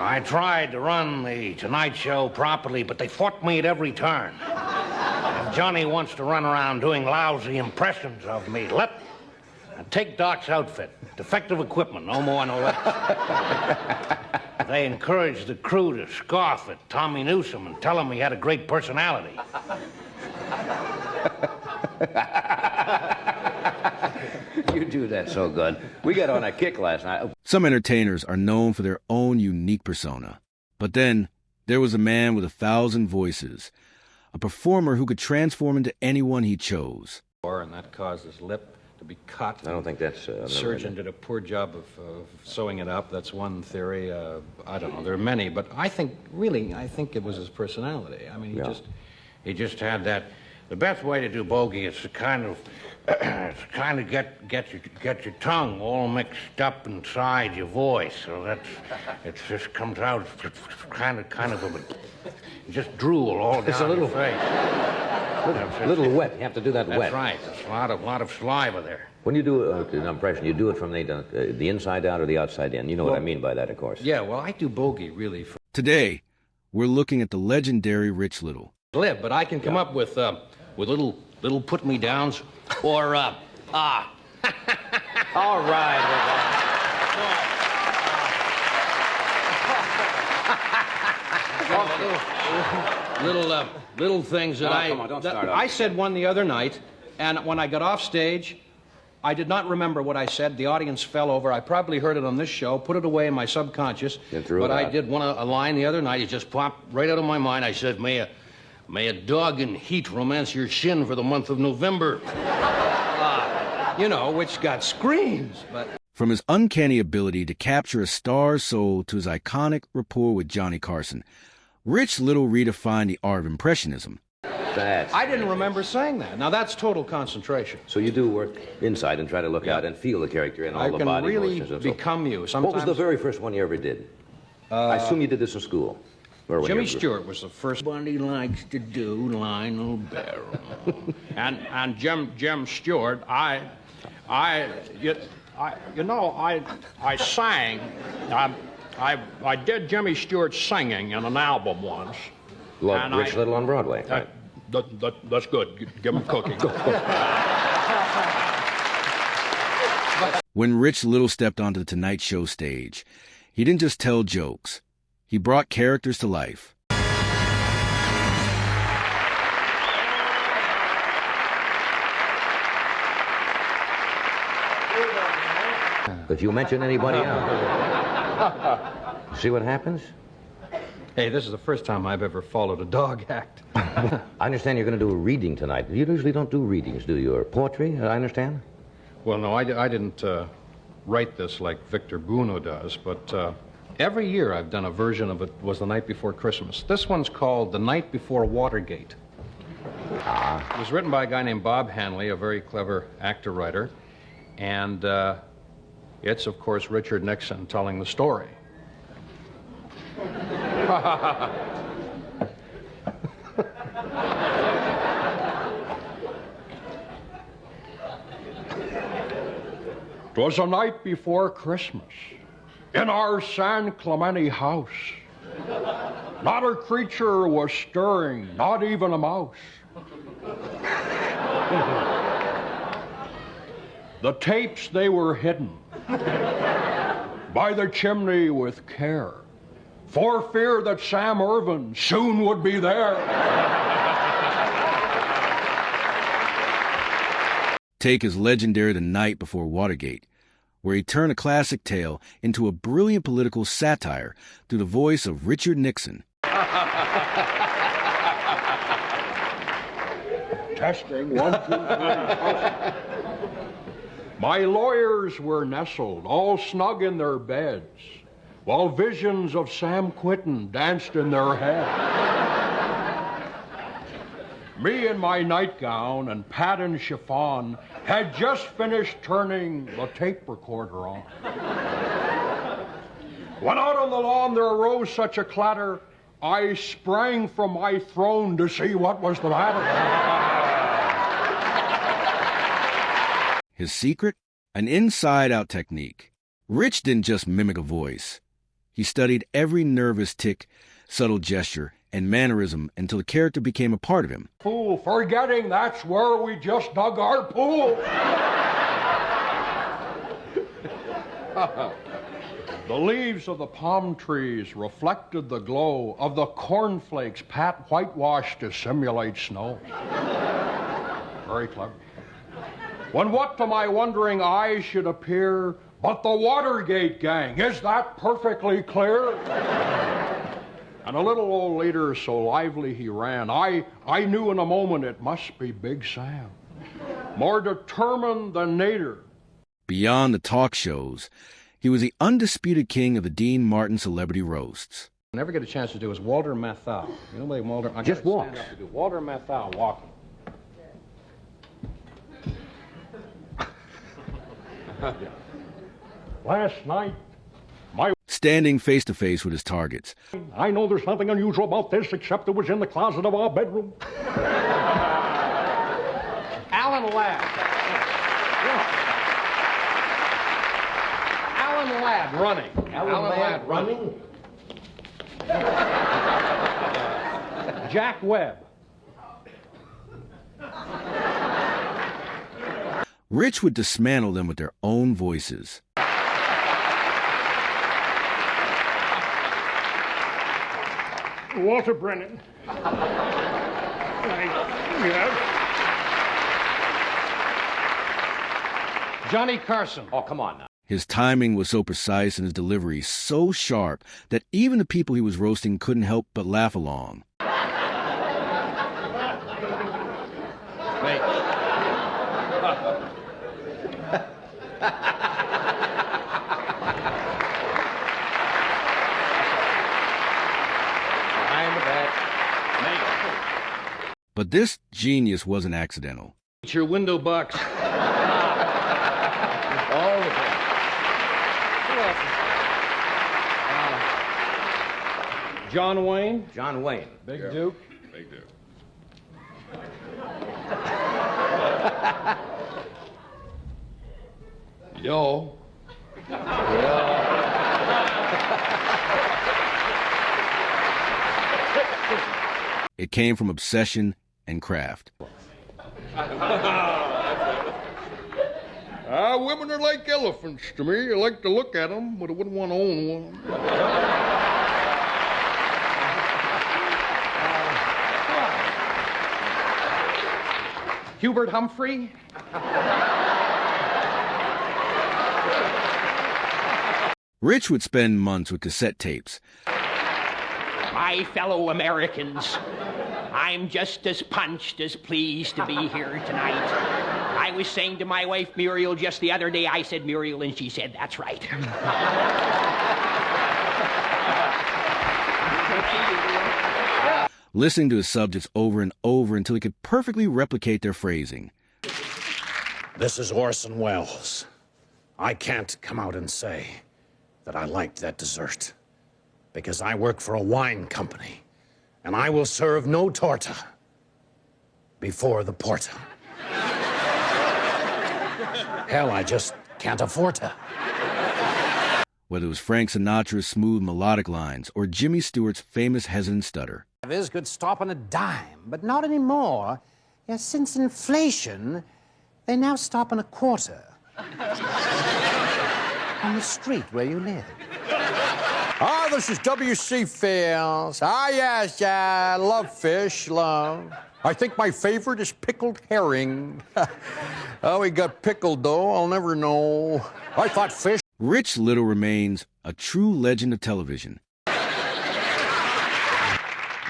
I tried to run the Tonight Show properly, but they fought me at every turn. If Johnny wants to run around doing lousy impressions of me, take Doc's outfit. Defective equipment, no more, no less. They encouraged the crew to scoff at Tommy Newsom and tell him he had a great personality. You do that so good. We got on a kick last night. Some entertainers are known for their own unique persona. But then there was a man with 1,000 voices, a performer who could transform into anyone he chose. And that caused his lip to be cut. I don't think that's... The surgeon did a poor job of sewing it up. That's one theory. I don't know. There are many, but I think it was his personality. I mean, he just had that. The best way to do bogey is to kind of get your tongue all mixed up inside your voice. So it just comes out kind of just drool all down it's a little your face. A little wet. You have to do that wet. That's right. There's a lot of saliva there. When you do an impression, you do it from the inside out or the outside in. You know what I mean by that, of course. Yeah, well, I do bogey, really. Today, we're looking at the legendary Rich Little. But I can come up with little put-me-downs or, All right. little things that come on, don't start I said one the other night, and when I got off stage, I did not remember what I said. The audience fell over. I probably heard it on this show, put it away in my subconscious. But I did a line the other night. It just popped right out of my mind. I said, may a dog in heat romance your shin for the month of November. Which got screams, but... From his uncanny ability to capture a star's soul to his iconic rapport with Johnny Carson, Rich Little redefined the art of impressionism. I didn't remember saying that. Now, that's total concentration. So you do work inside and try to look out and feel the character and all the body motions. I can really become you. Sometimes... What was the very first one you ever did? I assume you did this in school. Jimmy Stewart was the first one he likes to do, Lionel Barrow. and Jim Stewart, I sang. I did Jimmy Stewart singing in an album once. Rich Little on Broadway. That's good. Give him cookie. When Rich Little stepped onto the Tonight Show stage, he didn't just tell jokes. He brought characters to life. If you mention anybody else, see what happens? Hey, this is the first time I've ever followed a dog act. I understand you're going to do a reading tonight. You usually don't do readings, do you? Or poetry, I understand? Well, no, I didn't write this like Victor Bruno does, but every year I've done a version of it. Was The Night Before Christmas. This one's called The Night Before Watergate. It was written by a guy named Bob Hanley, a very clever actor-writer, and it's, of course, Richard Nixon telling the story. "'Twas a night before Christmas in our San Clemente house. Not a creature was stirring, not even a mouse. The tapes, they were hidden by the chimney with care, for fear that Sam Irvin soon would be there." Take is legendary The Night Before Watergate, where he turned a classic tale into a brilliant political satire through the voice of Richard Nixon. Testing, 1, 2, 3. My lawyers were nestled, all snug in their beds, while visions of Sam Quinton danced in their head. Me in my nightgown and patterned chiffon had just finished turning the tape recorder on. When out on the lawn there arose such a clatter, I sprang from my throne to see what was the matter. His secret? An inside-out technique. Rich didn't just mimic a voice. He studied every nervous tic, subtle gesture, and mannerism until the character became a part of him. Fool, forgetting that's where we just dug our pool. The leaves of the palm trees reflected the glow of the cornflakes Pat whitewashed to simulate snow. Very clever. When what to my wondering eyes should appear but the Watergate gang? Is that perfectly clear? And a little old leader, so lively he ran, I knew in a moment it must be Big Sam, more determined than Nader. Beyond the talk shows, he was the undisputed king of the Dean Martin celebrity roasts. I never get a chance to do is Walter Matthau. You know what Walter? I Just walk. Stand up to do Walter Matthau walking. Last night, Standing face to face with his targets, I know there's nothing unusual about this except it was in the closet of our bedroom. Alan Ladd. Alan Ladd running. Alan Ladd running? Jack Webb. Rich would dismantle them with their own voices. Walter Brennan. Yes. Johnny Carson. Oh, come on now. His timing was so precise and his delivery so sharp that even the people he was roasting couldn't help but laugh along. Wait. But this genius wasn't accidental. It's your window box. All the time. John Wayne. John Wayne. Big Duke. Big Duke. Yo. It came from obsession and craft. Women are like elephants to me. I like to look at them, but I wouldn't want to own one. Hubert Humphrey. Rich would spend months with cassette tapes. My fellow Americans, I'm just as punched as pleased to be here tonight. I was saying to my wife Muriel just the other day, I said Muriel, and she said, that's right. Listening to his subjects over and over until he could perfectly replicate their phrasing. This is Orson Welles. I can't come out and say that I liked that dessert because I work for a wine company and I will serve no torta before the porta. Hell, I just can't afford to. Whether it was Frank Sinatra's smooth melodic lines or Jimmy Stewart's famous hesitant stutter. Drivers could stop on a dime, but not anymore. Yes, since inflation, they now stop on a quarter. On the street where you live. Ah, this is W.C. Fields. Ah, yes, I love fish, love. I think my favorite is pickled herring. How he got pickled, though, I'll never know. I thought fish... Rich Little remains a true legend of television.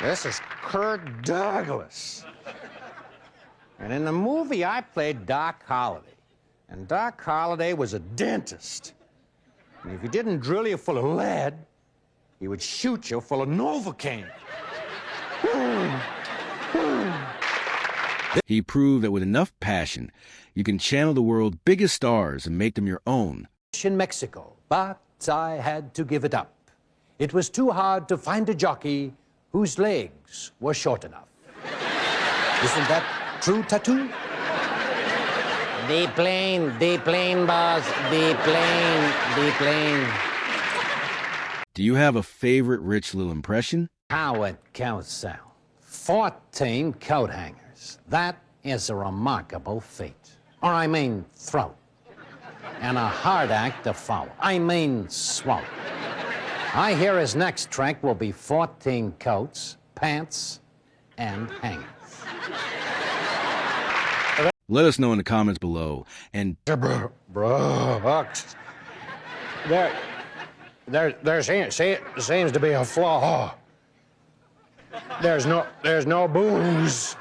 This is Kirk Douglas. And in the movie, I played Doc Holliday. And Doc Holliday was a dentist. And if he didn't drill you full of lead, he would shoot you full of Novocaine. He proved that with enough passion, you can channel the world's biggest stars and make them your own. In Mexico, but I had to give it up. It was too hard to find a jockey whose legs were short enough. Isn't that true, Tattoo? The plane, boss, the plane. Do you have a favorite Rich Little impression? How it counts out. 14 coat hangers. That is a remarkable feat. Or I mean throat. And a hard act to follow. I mean swallow. I hear his next trick will be 14 coats, pants, and hangers. Let us know in the comments below. And Brooks. There seems to be a flaw. There's no booze.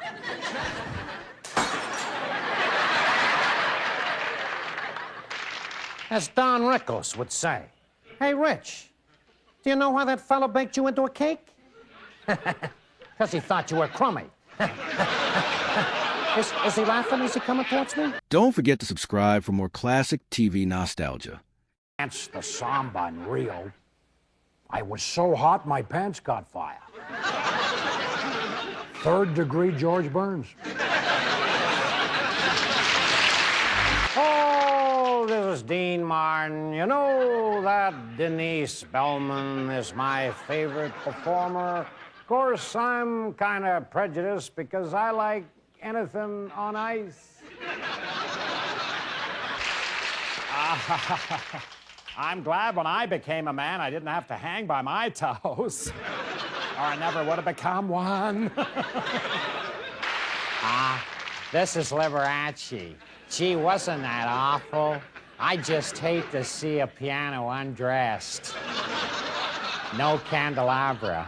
As Don Rickles would say, "Hey, Rich, do you know how that fellow baked you into a cake?" Because he thought you were crummy. Is he laughing? Is he coming towards me? don't forget to subscribe for more classic TV nostalgia. Pants the samba in Rio. I was so hot my pants caught fire. 3rd degree George Burns. Oh, this is Dean Martin. You know that Denise Bellman is my favorite performer. Of course, I'm kind of prejudiced because I like anything on ice. I'm glad when I became a man, I didn't have to hang by my toes. Or I never would have become one. This is Liberace. Gee, wasn't that awful? I just hate to see a piano undressed. No candelabra.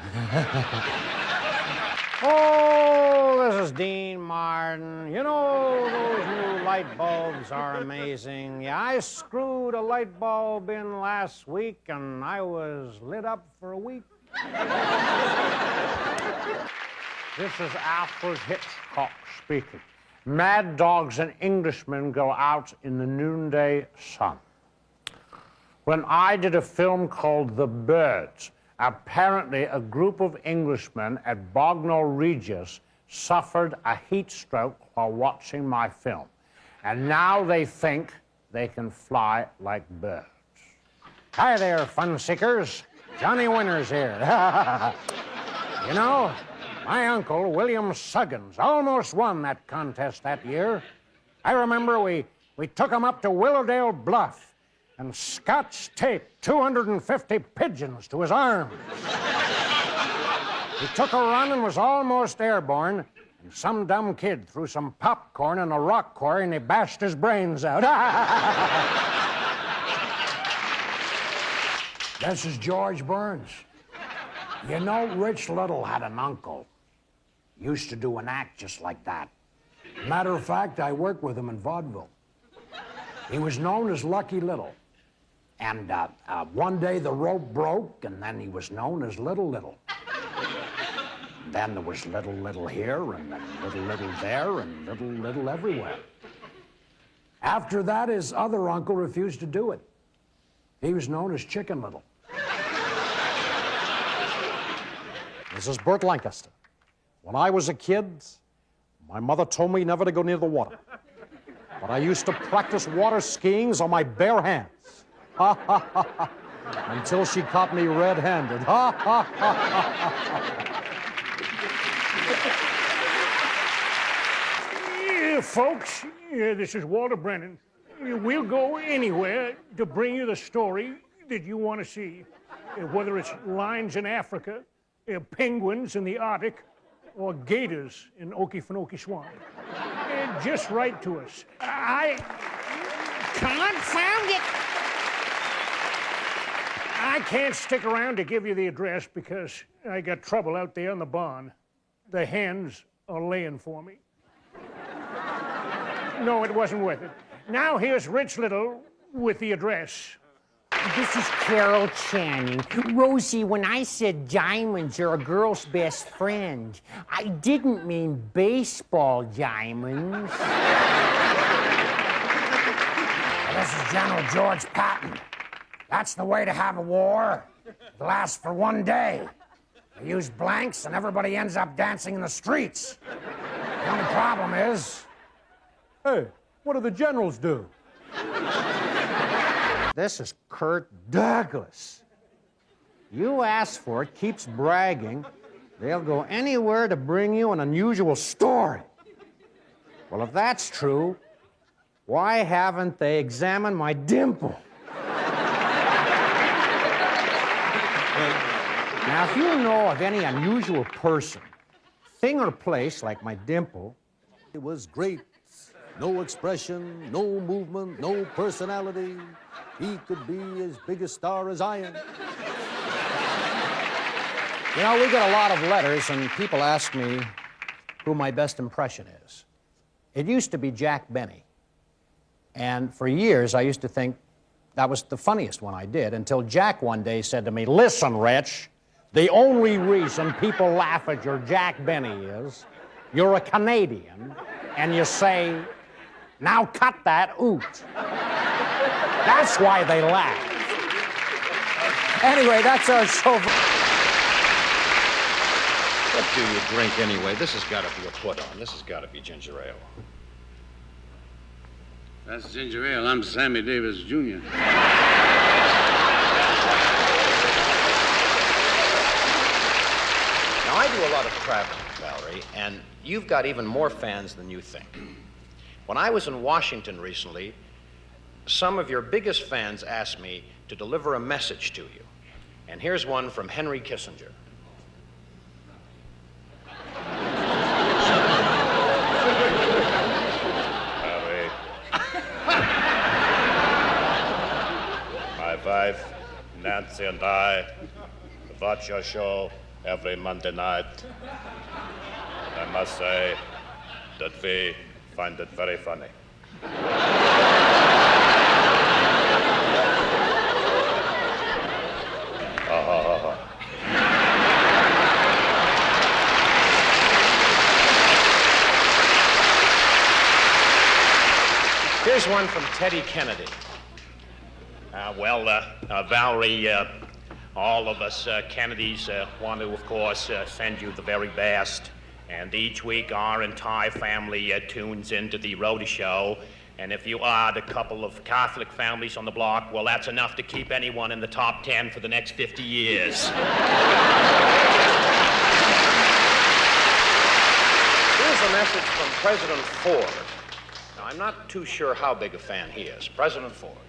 Oh, this is Dean Martin. You know, those new light bulbs are amazing. Yeah, I screwed a light bulb in last week, and I was lit up for a week. This is Alfred Hitchcock speaking. Mad dogs and Englishmen go out in the noonday sun. When I did a film called The Birds, apparently a group of Englishmen at Bognor Regis suffered a heat stroke while watching my film. And now they think they can fly like birds. Hi there, fun seekers. Johnny Winter's here. You know, my uncle, William Suggins, almost won that contest that year. I remember we took him up to Willowdale Bluff and Scotch taped 250 pigeons to his arms. He took a run and was almost airborne, and some dumb kid threw some popcorn in a rock quarry and he bashed his brains out. This is George Burns. You know, Rich Little had an uncle. Used to do an act just like that. Matter of fact, I worked with him in vaudeville. He was known as Lucky Little. And one day the rope broke, and then he was known as Little Little. Then there was Little Little here, and then Little Little there, and Little Little everywhere. After that, his other uncle refused to do it. He was known as Chicken Little. This is Burt Lancaster. When I was a kid, my mother told me never to go near the water. But I used to practice water skiing on my bare hands. Ha, ha, ha, ha. Until she caught me red-handed. Ha, ha, ha, ha. Yeah, folks, this is Walter Brennan. We'll go anywhere to bring you the story that you want to see. Whether it's lions in Africa, penguins in the Arctic, or gators in Okefenokee Swamp. Just write to us. Confound it! I can't stick around to give you the address because I got trouble out there on the barn. The hens are laying for me. No, it wasn't worth it. Now here's Rich Little with the address. This is Carol Channing. Rosie, when I said diamonds are a girl's best friend, I didn't mean baseball diamonds. This is General George Patton. That's the way to have a war. It lasts for one day. They use blanks and everybody ends up dancing in the streets. The only problem is... Hey, what do the generals do? This is Kirk Douglas. You ask for it, keeps bragging. They'll go anywhere to bring you an unusual story. Well, if that's true, why haven't they examined my dimple? Now, if you know of any unusual person, thing or place like my dimple, it was great. No expression, no movement, no personality. He could be as big a star as I am. You know, we get a lot of letters, and people ask me who my best impression is. It used to be Jack Benny. And for years, I used to think that was the funniest one I did, until Jack one day said to me, "Listen, Rich, the only reason people laugh at your Jack Benny is you're a Canadian, and you say, 'Now cut that oot.' That's why they laugh." Anyway, that's our show. What do you drink anyway? This has got to be a put-on. This has got to be ginger ale. That's ginger ale. I'm Sammy Davis, Jr. Now, I do a lot of traveling, Valerie, and you've got even more fans than you think. When I was in Washington recently, some of your biggest fans asked me to deliver a message to you. And here's one from Henry Kissinger. Harry. My wife, Nancy, and I watch your show every Monday night. I must say that we find it very funny. Here's one from Teddy Kennedy. Valerie, all of us Kennedys want to, of course, send you the very best. And each week, our entire family tunes into the Rhoda Show. And if you add a couple of Catholic families on the block, well, that's enough to keep anyone in the top 10 for the next 50 years. Here's a message from President Ford. Now, I'm not too sure how big a fan he is. President Ford.